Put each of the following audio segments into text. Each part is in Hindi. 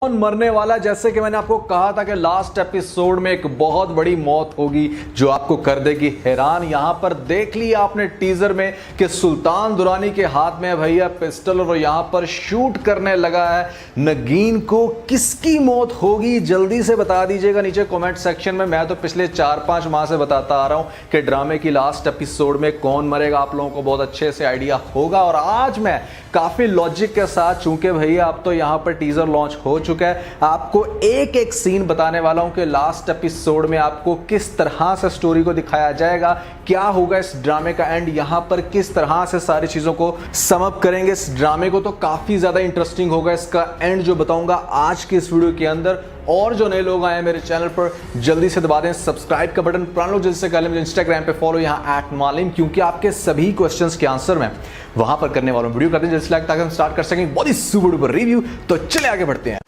कौन मरने वाला। जैसे कि मैंने आपको कहा था कि लास्ट एपिसोड में एक बहुत बड़ी मौत होगी जो आपको कर देगी हैरान। यहां पर देख लिया आपने टीजर में कि सुल्तान दुरानी के हाथ में है भैया पिस्टल और यहां पर शूट करने लगा है। नगीन को किसकी मौत होगी जल्दी से बता दीजिएगा नीचे कमेंट सेक्शन में। मैं तो पिछले 4-5 माह से बताता आ रहा हूं कि ड्रामे की लास्ट एपिसोड में कौन मरेगा, आप लोगों को बहुत अच्छे से आइडिया होगा। और आज मैं काफी लॉजिक के साथ, चूंकि भैया अब तो यहां पर टीजर लॉन्च हो चुका है, आपको एक एक सीन बताने वाला हूं कि लास्ट एपिसोड में आपको किस तरह से स्टोरी को दिखाया जाएगा, क्या होगा इस ड्रामे का एंड, यहां पर किस तरह से सारी चीजों को सम अप करेंगे इस ड्रामे को। तो काफी ज्यादा इंटरेस्टिंग होगा इसका एंड जो बताऊंगा आज की इस वीडियो के अंदर। और जो नए लोग आए हैं मेरे चैनल पर जल्दी से दबा दें सब्सक्राइब का बटन। पुराने लोग जल्दी से कर लें मुझे इंस्टाग्राम पे फॉलो यहाँ @मालिम, क्योंकि आपके सभी क्वेश्चंस के आंसर मैं वहां पर करने वाला हूं। वीडियो करते हैं जल्दी से लाइक ताकि हम स्टार्ट कर सकें बहुत ही सुपर रिव्यू। तो चले आगे बढ़ते हैं।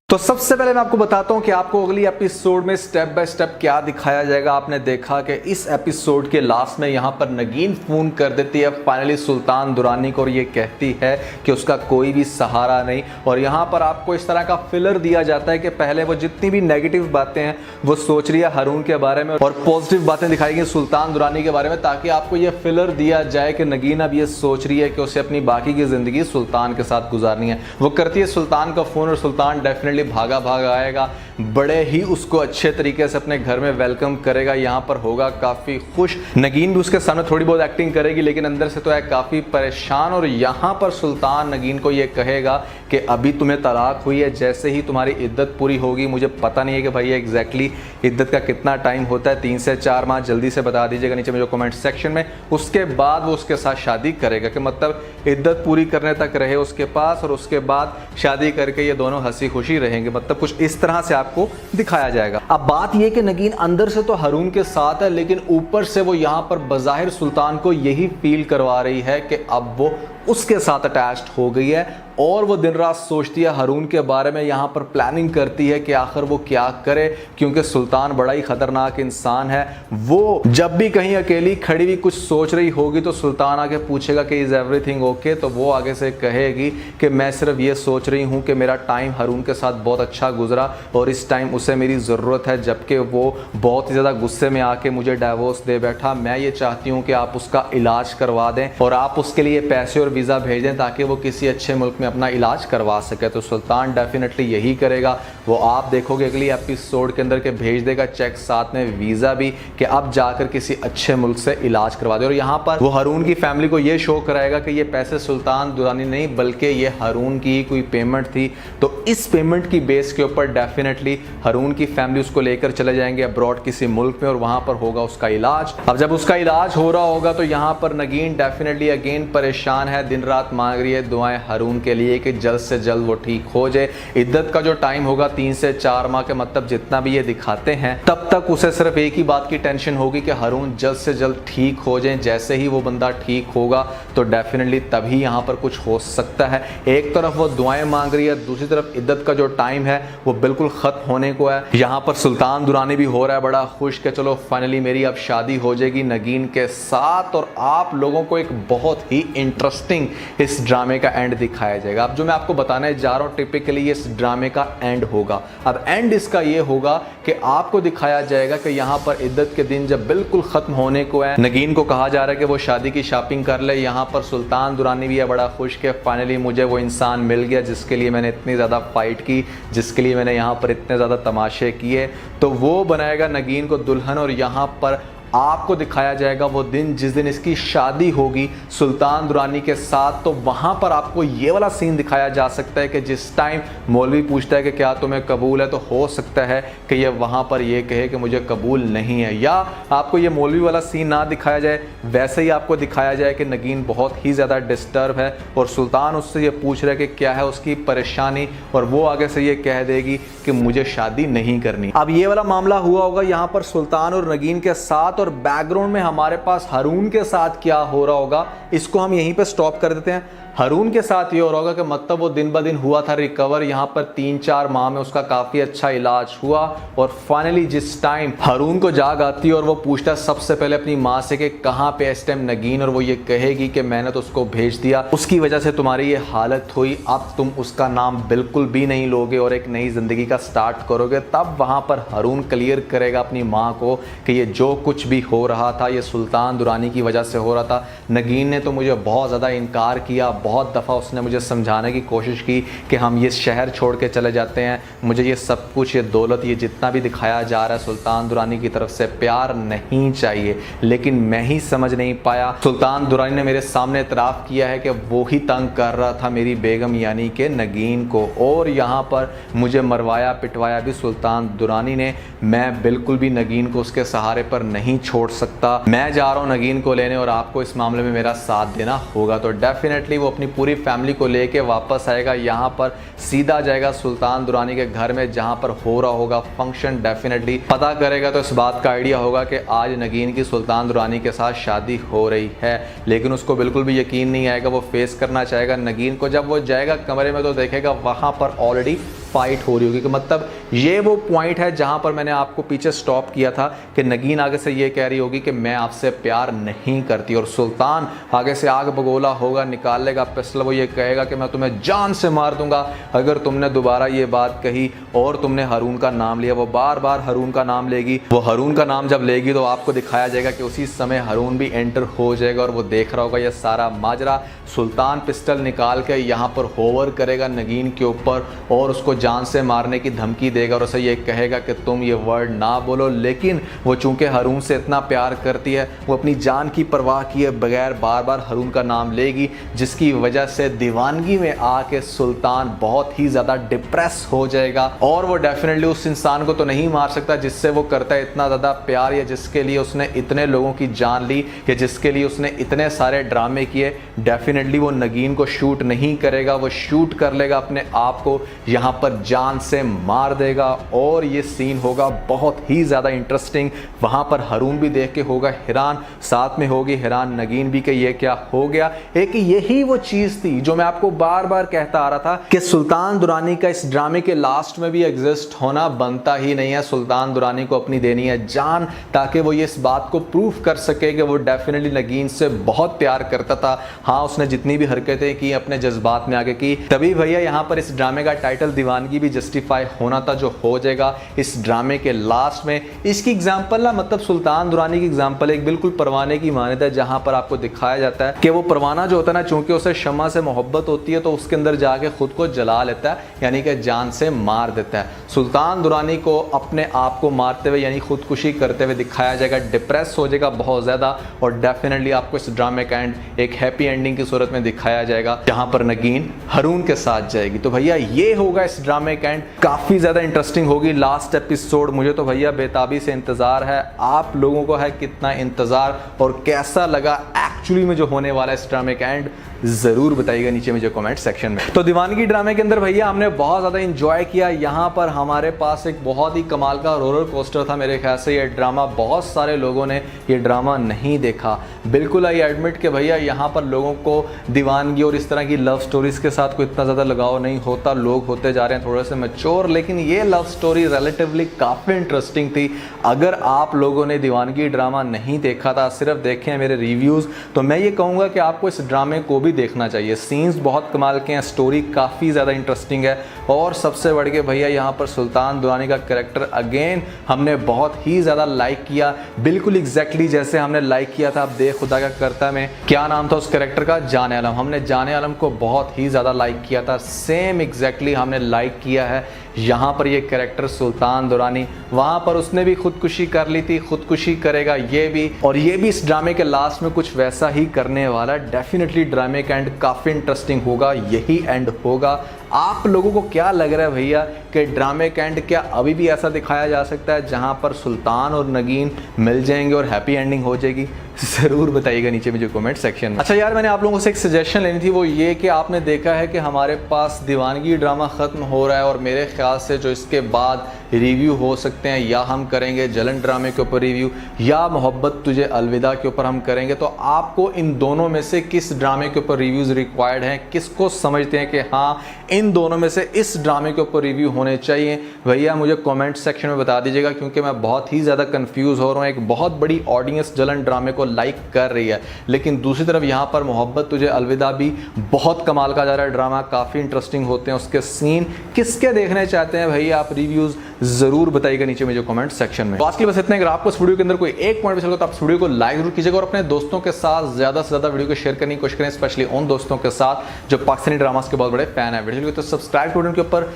तो सबसे पहले मैं आपको बताता हूं कि आपको अगली एपिसोड में स्टेप बाय स्टेप क्या दिखाया जाएगा। आपने देखा कि इस एपिसोड के लास्ट में यहां पर नगीन फोन कर देती है फाइनली सुल्तान दुरानी को और ये कहती है कि उसका कोई भी सहारा नहीं। और यहां पर आपको इस तरह का फिलर दिया जाता है कि पहले वो जितनी भी नेगेटिव बातें हैं वो सोच रही है हारून के बारे में और पॉजिटिव बातें दिखाई गई सुल्तान दुरानी के बारे में, ताकि आपको ये फिलर दिया जाए कि नगीन अब ये सोच रही है कि उसे अपनी बाकी की जिंदगी सुल्तान के साथ गुजारनी है। वो करती है सुल्तान का फोन और सुल्तान डेफिनेटली भागा भागा आएगा, बड़े ही उसको अच्छे तरीके से अपने घर में वेलकम करेगा, यहां पर होगा काफी खुश। नगीन भी उसके सामने थोड़ी बहुत एक्टिंग करेगी लेकिन अंदर से तो है काफी परेशान। और यहां पर सुल्तान नगीन को यह कहेगा कि अभी तुम्हें तलाक हुई है, जैसे ही तुम्हारी इद्दत पूरी होगी, मुझे पता नहीं है कि भैया एग्जैक्टली इद्दत का कितना टाइम होता है, 3 से 4 माह, जल्दी से बता दीजिएगा नीचे मुझे कमेंट सेक्शन में। उसके बाद वो उसके साथ शादी करेगा कि मतलब इद्दत पूरी करने तक रहे उसके पास और उसके बाद शादी करके ये दोनों हंसी खुशी रहेंगे, मतलब कुछ इस तरह से आपको दिखाया जाएगा। अब बात यह कि नगीन अंदर से तो हारून के साथ है लेकिन ऊपर से वो यहां पर बज़ाहिर सुल्तान को यही फील करवा रही है कि अब वो उसके साथ अटैच्ड हो गई है और वो दिन रात सोचती है हारून के बारे में, यहां पर प्लानिंग करती है कि आखिर वो क्या करे, क्योंकि सुल्तान बड़ा ही खतरनाक इंसान है। वो जब भी कहीं अकेली खड़ी हुई कुछ सोच रही होगी तो सुल्तान आके पूछेगा कि इज एवरीथिंग ओके, तो वो आगे से कहेगी कि मैं सिर्फ ये सोच रही हूं कि मेरा टाइम हारून के साथ बहुत अच्छा गुजरा और इस टाइम उसे मेरी ज़रूरत है, जबकि वो बहुत ही ज़्यादा गुस्से में आके मुझे डाइवोर्स दे बैठा। मैं ये चाहती हूँ कि आप उसका इलाज करवा दें और आप उसके लिए पैसे और वीज़ा भेज दें ताकि वो किसी अच्छे मुल्क में अपना इलाज करवा सके। तो सुल्तान डेफिनेटली यही करेगा। वो आप देखोगे अगली एपिसोड के अंदर के भेज देगा चेक साथ में वीज़ा भी कि अब जाकर किसी अच्छे मुल्क से इलाज करवा दे। और यहाँ पर वो हारून की फैमिली को ये शो कराएगा कि ये पैसे सुल्तान दुरानी नहीं बल्कि ये हारून की ही कोई पेमेंट थी। तो इस पेमेंट की बेस के ऊपर डेफिनेटली हारून की फैमिली उसको लेकर चले जाएंगे अब्रॉड किसी मुल्क में और वहां पर होगा उसका इलाज। अब जब उसका इलाज हो रहा होगा तो यहाँ पर नगीन डेफिनेटली अगेन परेशान है, दिन रात मांग रही है दुआएं हारून के लिए कि जल्द से जल्द वो ठीक हो जाए। इद्दत का जो टाइम होगा 3 से 4 माह के, मतलब जितना भी ये दिखाते हैं, तब तक उसे सिर्फ एक ही बात की टेंशन होगी कि हारून जल्द से जल्द ठीक हो जाए। जैसे ही वो बंदा ठीक होगा तो डेफिनेटली तभी यहाँ पर कुछ हो सकता है। एक तरफ वो दुआएं मांग रही है, दूसरी तरफ इद्दत का जो टाइम है वो बिल्कुल खत्म होने को है। यहाँ पर सुल्तान दुरानी भी हो रहा है बड़ा खुश कि चलो फाइनली मेरी अब शादी हो जाएगी नगीन के साथ। और आप लोगों को एक बहुत ही इंटरेस्टिंग इस ड्रामे का एंड दिखाया जाएगा। अब जो मैं आपको बताने जा रहा हूं टिपिकली ये इस ड्रामे का एंड होगा। अब एंड इसका ये होगा कि आपको दिखाया जाएगा कि यहां पर इद्दत के दिन जब बिल्कुल खत्म होने को है, नगीन को कहा जा रहा है कि वो शादी की शॉपिंग कर ले। यहां पर सुल्तान दुरानी भी है बड़ा खुश कि फाइनली मुझे वो इंसान मिल गया जिसके लिए मैंने इतनी ज्यादा फाइट की, जिसके लिए मैंने यहां पर इतने ज्यादा तमाशे किए। तो वो बनाएगा नगीन को दुल्हन और यहां पर आपको दिखाया जाएगा वो दिन जिस दिन इसकी शादी होगी सुल्तान दुरानी के साथ। तो वहां पर आपको ये वाला सीन दिखाया जा सकता है कि जिस टाइम मौलवी पूछता है कि क्या तुम्हें कबूल है, तो हो सकता है कि ये वहां पर ये कहे कि मुझे कबूल नहीं है। या आपको ये मौलवी वाला सीन ना दिखाया जाए, वैसे ही आपको दिखाया जाए कि नगीन बहुत ही ज़्यादा डिस्टर्ब है और सुल्तान उससे ये पूछ रहा है कि क्या है उसकी परेशानी, और वो आगे से ये कह देगी कि मुझे शादी नहीं करनी। अब ये वाला मामला हुआ होगा यहाँ पर सुल्तान और नगीन के साथ, और बैकग्राउंड में हमारे पास हारून के साथ क्या हो रहा होगा इसको हम यहीं पे स्टॉप कर देते हैं। हारून के साथ ये हो रहा होगा कि मतलब वो दिन ब दिन हुआ था रिकवर, यहाँ पर 3-4 माह में उसका काफ़ी अच्छा इलाज हुआ और फाइनली जिस टाइम हारून को जाग आती है और वो पूछता सबसे पहले अपनी माँ से कि कहाँ पे इस टाइम नगीन, और वो ये कहेगी कि मैंने तो उसको भेज दिया, उसकी वजह से तुम्हारी ये हालत हुई, अब तुम उसका नाम बिल्कुल भी नहीं लोगे और एक नई ज़िंदगी का स्टार्ट करोगे। तब वहाँ पर हारून क्लियर करेगा अपनी माँ को कि ये जो कुछ भी हो रहा था ये सुल्तान दुरानी की वजह से हो रहा था। नगीन ने तो मुझे बहुत ज़्यादा इनकार किया, बहुत दफ़ा उसने मुझे समझाने की कोशिश की कि हम ये शहर छोड़ के चले जाते हैं, मुझे ये सब कुछ, ये दौलत, ये जितना भी दिखाया जा रहा है सुल्तान दुरानी की तरफ से प्यार नहीं चाहिए, लेकिन मैं ही समझ नहीं पाया। सुल्तान दुरानी ने मेरे सामने इतराफ़ किया है कि वो ही तंग कर रहा था मेरी बेगम यानी कि नगीन को, और यहाँ पर मुझे मरवाया पिटवाया भी सुल्तान दुरानी ने। मैं बिल्कुल भी नगीन को उसके सहारे पर नहीं छोड़ सकता। मैं जा रहा हूँ नगीन को लेने और आपको इस मामले में मेरा साथ देना होगा। तो डेफिनेटली वो अपनी पूरी फैमिली को लेके वापस आएगा, यहाँ पर सीधा जाएगा सुल्तान दुरानी के घर में जहाँ पर हो रहा होगा फंक्शन। डेफिनेटली पता करेगा तो इस बात का आइडिया होगा कि आज नगीन की सुल्तान दुरानी के साथ शादी हो रही है, लेकिन उसको बिल्कुल भी यकीन नहीं आएगा। वो फेस करना चाहेगा नगीन को। जब वो जाएगा कमरे में तो देखेगा वहाँ पर ऑलरेडी फाइट हो रही होगी, कि मतलब ये वो पॉइंट है जहां पर मैंने आपको पीछे स्टॉप किया था कि नगीन आगे से ये कह रही होगी कि मैं आपसे प्यार नहीं करती, और सुल्तान आगे से आग बगोला होगा, निकाल लेगा पिस्टल, वो ये कहेगा कि मैं तुम्हें जान से मार दूंगा अगर तुमने दोबारा ये बात कही और तुमने हारून का नाम लिया। वो बार बार हारून का नाम लेगी। वो हारून का नाम जब लेगी तो आपको दिखाया जाएगा कि उसी समय हारून भी एंटर हो जाएगा और वो देख रहा होगा ये सारा माजरा। सुल्तान पिस्टल निकाल के यहाँ पर होवर करेगा नगीन के ऊपर और उसको जान से मारने की धमकी देगा और उसे ये कहेगा कि तुम ये वर्ड ना बोलो। लेकिन वो चूंकि हारून से इतना प्यार करती है, वो अपनी जान की परवाह किए बगैर बार बार हारून का नाम लेगी, जिसकी वजह से दीवानगी में आके सुल्तान बहुत ही ज़्यादा डिप्रेस हो जाएगा। और वो डेफिनेटली उस इंसान को तो नहीं मार सकता जिससे वो करता है इतना ज़्यादा प्यार, या जिसके लिए उसने इतने लोगों की जान ली, या जिसके लिए उसने इतने सारे ड्रामे किए। डेफिनेटली वो नगीन को शूट नहीं करेगा, वो शूट कर लेगा अपने आप को, यहाँ पर जान से मार देगा। और ये सीन होगा बहुत ही ज़्यादा इंटरेस्टिंग। वहाँ पर हारून भी देख के होगा हैरान, साथ में होगी हैरान नगीन भी कि ये क्या हो गया। एक यही वो चीज़ थी जो मैं आपको बार बार कहता आ रहा था कि सुल्तान दुरानी का इस ड्रामे के लास्ट में भी एग्जिस्ट होना बनता ही नहीं है। सुल्तान दुरानी को अपनी देनी है जान, ताकि वो ये इस बात को प्रूफ कर सके कि वो डेफिनेटली नगीन से बहुत प्यार करता था। हाँ, उसने जितनी भी हरकतें की अपने जज्बात में आगे की, तभी भैया यहाँ पर इस ड्रामे का टाइटल दीवानगी भी जस्टिफाई होना था, जो हो जाएगा इस ड्रामे के लास्ट में। इसकी एग्जांपल ना, मतलब सुल्तान दुरानी की एग्जांपल एक बिल्कुल परवाने की मानता है, जहां पर आपको दिखाया जाता है कि वो परवाना जो होता है ना, चूंकि उसे शम्मा से मोहब्बत होती है तो उसके अंदर जाके खुद को जला लेता है, यानी कि जान से मार देता है। सुल्तान दुरानी को अपने आप को मारते हुए यानी खुदकुशी करते हुए दिखाया जाएगा, डिप्रेस हो जाएगा बहुत ज़्यादा, और डेफिनेटली आपको इस ड्रामे का एंड एक हैप्पी एंडिंग की सूरत में दिखाया जाएगा, जहां पर नगीन हारून के साथ जाएगी। तो भैया ये होगा इस ड्रामे का एंड। काफ़ी ज़्यादा इंटरेस्टिंग होगी लास्ट एपिसोड। मुझे तो भैया बेताबी से इंतज़ार है। आप लोगों को है कितना इंतज़ार और कैसा लगा एक्चुअली में जो होने वाला है इस ड्रामे का एंड, ज़रूर बताइएगा नीचे मुझे कमेंट सेक्शन में। तो दीवानगी ड्रामे के अंदर भैया हमने बहुत ज़्यादा इंजॉय किया। यहाँ पर हमारे पास एक बहुत ही कमाल का रोलर कोस्टर था। मेरे ख्याल से ये ड्रामा बहुत सारे लोगों ने ये ड्रामा नहीं देखा। बिल्कुल आई एडमिट कि भैया यहाँ पर लोगों को दीवानगी और इस तरह की लव स्टोरीज़ के साथ कोई इतना ज़्यादा लगाव नहीं होता। लोग होते जा रहे हैं थोड़े से मैच्योर, लेकिन ये लव स्टोरी रिलेटिवली काफ़ी इंटरेस्टिंग थी। अगर आप लोगों ने दीवानगी ड्रामा नहीं देखा था, सिर्फ देखे हैं मेरे रिव्यूज़, तो मैं ये कहूँगा कि आपको इस ड्रामे को भी देखना चाहिए। सीन्स बहुत कमाल के हैं, स्टोरी काफ़ी ज़्यादा इंटरेस्टिंग है, और सबसे बढ़ के भैया यहाँ पर सुल्तान दुरानी का कैरेक्टर अगेन हमने बहुत ही ज़्यादा लाइक किया। बिल्कुल एग्जैक्टली जैसे हमने लाइक किया था बे खुदा का करता में, क्या नाम था उस कैरेक्टर का, जाने आलम। हमने जाने आलम को बहुत ही ज़्यादा लाइक किया था, सेम एग्जैक्टली हमने लाइक किया है यहाँ पर ये कैरेक्टर सुल्तान दुरानी। वहाँ पर उसने भी खुदकुशी कर ली थी, खुदकुशी करेगा ये भी, और ये भी इस ड्रामे के लास्ट में कुछ वैसा ही करने वाला। डेफिनेटली ड्रामे का एंड काफ़ी इंटरेस्टिंग होगा, यही एंड होगा। आप लोगों को क्या लग रहा है भैया कि ड्रामे का एंड क्या अभी भी ऐसा दिखाया जा सकता है जहां पर सुल्तान और नगीन मिल जाएंगे और हैप्पी एंडिंग हो जाएगी? ज़रूर बताइएगा नीचे मुझे कमेंट सेक्शन में। अच्छा यार, मैंने आप लोगों से एक सजेशन लेनी थी, वो ये कि आपने देखा है कि हमारे पास दीवानगी ड्रामा ख़त्म हो रहा है और मेरे ख्याल से जो इसके बाद रिव्यू हो सकते हैं, या हम करेंगे जलन ड्रामे के ऊपर रिव्यू, या मोहब्बत तुझे अलविदा के ऊपर हम करेंगे। तो आपको इन दोनों में से किस ड्रामे के ऊपर रिव्यूज़ रिक्वायर्ड हैं, किसको समझते हैं कि हाँ इन दोनों में से इस ड्रामे के ऊपर रिव्यू होने चाहिए, भैया मुझे कमेंट सेक्शन में बता दीजिएगा, क्योंकि मैं बहुत ही ज़्यादा कंफ्यूज हो रहा हूँ। एक बहुत बड़ी ऑडियंस जलन ड्रामे को लाइक कर रही है, लेकिन दूसरी तरफ यहाँ पर मोहब्बत तुझे अलविदा भी बहुत कमाल का जा रहा है ड्रामा, काफ़ी इंटरेस्टिंग होते हैं उसके सीन। किसके देखने चाहते हैं भैया आप रिव्यूज़ ज़रूर बताइएगा नीचे मुझे कमेंट सेक्शन में। आज के लिए बस इतना। अगर आपको इस वीडियो के अंदर कोई एक पॉइंट भी चलो तो आप इस वीडियो को लाइक जरूर कीजिएगा और अपने दोस्तों के साथ ज़्यादा से ज़्यादा वीडियो को शेयर करने की कोशिश करें, स्पेशली उन दोस्तों के साथ जो पाकिस्तानी ड्रामास के बहुत बड़े फैन है। वीडियो को तो सब्सक्राइब के ऊपर